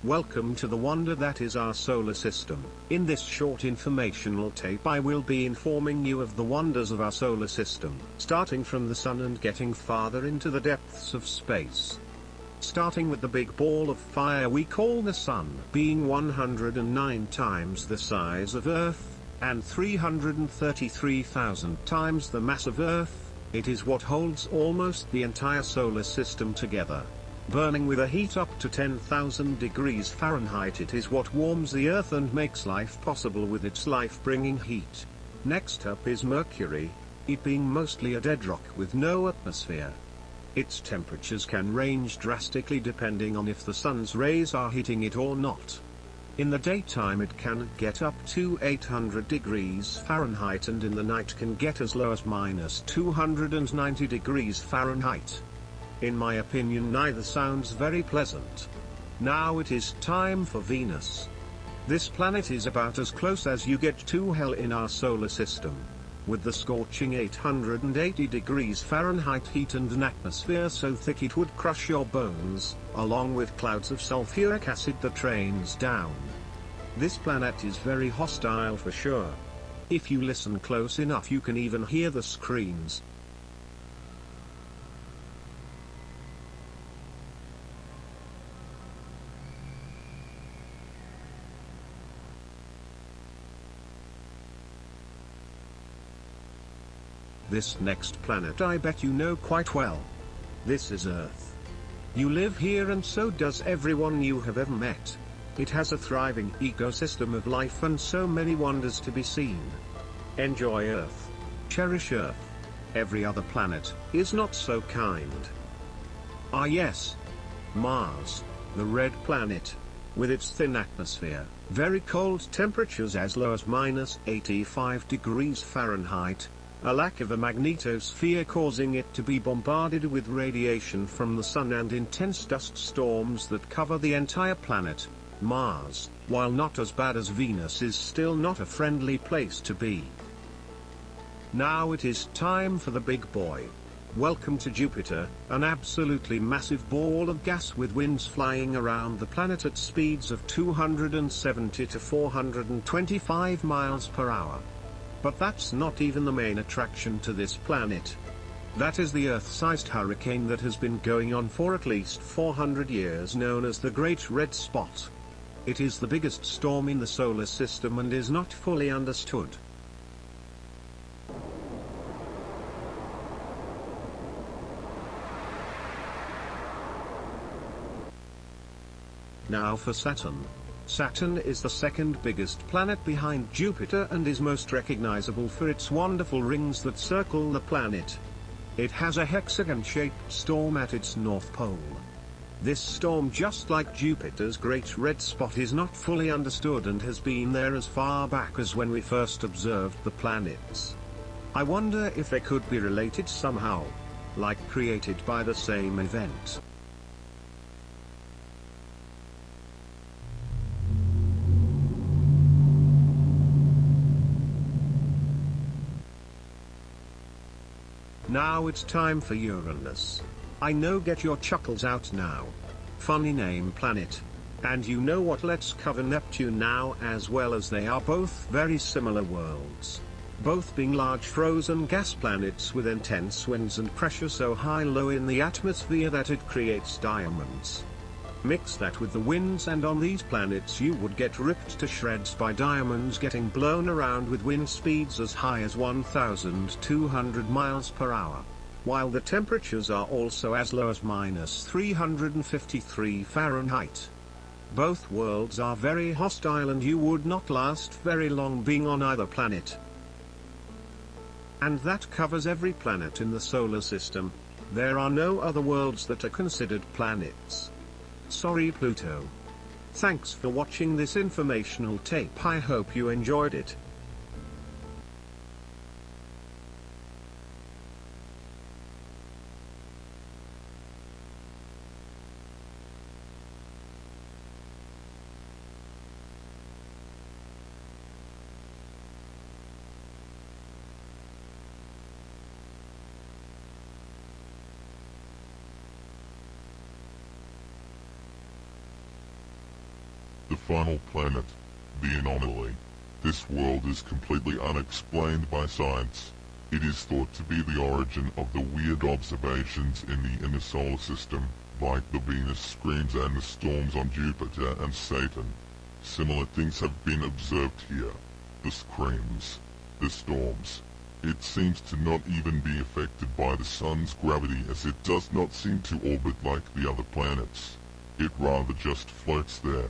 Welcome to the wonder that is our solar system. In this short informational tape I will be informing you of the wonders of our solar system, starting from the sun and getting farther into the depths of space. Starting with the big ball of fire we call the sun, being 109 times the size of Earth, and 333,000 times the mass of Earth, it is what holds almost the entire solar system together. Burning with a heat up to 10,000 degrees Fahrenheit, it is what warms the Earth and makes life possible with its life-bringing heat. Next up is Mercury, it being mostly a dead rock with no atmosphere. Its temperatures can range drastically depending on if the sun's rays are hitting it or not. In the daytime it can get up to 800 degrees Fahrenheit and in the night can get as low as minus 290 degrees Fahrenheit. In my opinion neither sounds very pleasant. Now it is time for Venus. This planet is about as close as you get to hell in our solar system. With the scorching 880 degrees Fahrenheit heat and an atmosphere so thick it would crush your bones, along with clouds of sulfuric acid that rains down. This planet is very hostile for sure. If you listen close enough you can even hear the screams. This next planet I bet you know quite well. This is Earth. You live here and so does everyone you have ever met. It has a thriving ecosystem of life and so many wonders to be seen. Enjoy Earth. Cherish Earth. Every other planet is not so kind. Ah yes. Mars, the red planet. With its thin atmosphere, very cold temperatures as low as minus 85 degrees Fahrenheit, a lack of a magnetosphere causing it to be bombarded with radiation from the sun and intense dust storms that cover the entire planet, Mars, while not as bad as Venus, is still not a friendly place to be. Now it is time for the big boy. Welcome to Jupiter, an absolutely massive ball of gas with winds flying around the planet at speeds of 270 to 425 miles per hour. But that's not even the main attraction to this planet. That is the Earth-sized hurricane that has been going on for at least 400 years, known as the Great Red Spot. It is the biggest storm in the solar system and is not fully understood. Now for Saturn. Saturn is the second biggest planet behind Jupiter and is most recognizable for its wonderful rings that circle the planet. It has a hexagon-shaped storm at its north pole. This storm, just like Jupiter's Great Red Spot, is not fully understood and has been there as far back as when we first observed the planets. I wonder if they could be related somehow, like created by the same event. Now it's time for Uranus. I know, get your chuckles out now. Funny name planet. And you know what, let's cover Neptune now as well, as they are both very similar worlds. Both being large frozen gas planets with intense winds and pressure so high low in the atmosphere that it creates diamonds. Mix that with the winds and on these planets you would get ripped to shreds by diamonds getting blown around with wind speeds as high as 1,200 miles per hour. While the temperatures are also as low as minus 353 Fahrenheit. Both worlds are very hostile and you would not last very long being on either planet. And that covers every planet in the solar system. There are no other worlds that are considered planets. Sorry Pluto. Thanks for watching this informational tape. I hope you enjoyed it. The final planet, the anomaly. This world is completely unexplained by science. It is thought to be the origin of the weird observations in the inner solar system, like the Venus screams and the storms on Jupiter and Saturn. Similar things have been observed here. The screams, the storms. It seems to not even be affected by the sun's gravity, as it does not seem to orbit like the other planets. It rather just floats there,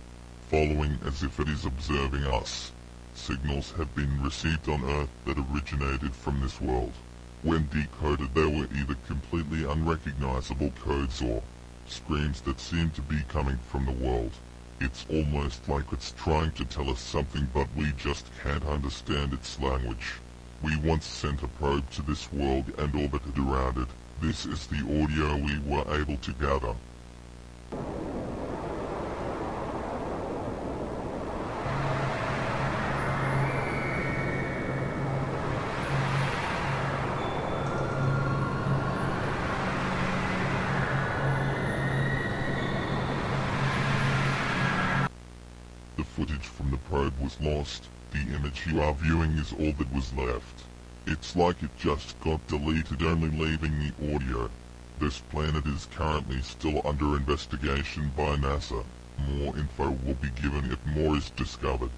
following as if it is observing us. Signals have been received on Earth that originated from this world. When decoded, they were either completely unrecognizable codes or screams that seem to be coming from the world. It's almost like it's trying to tell us something, but we just can't understand its language. We once sent a probe to this world and orbited around it. This is the audio we were able to gather. The footage from the probe was lost. The image you are viewing is all that was left. It's like it just got deleted, only leaving the audio. This planet is currently still under investigation by NASA. More info will be given if more is discovered.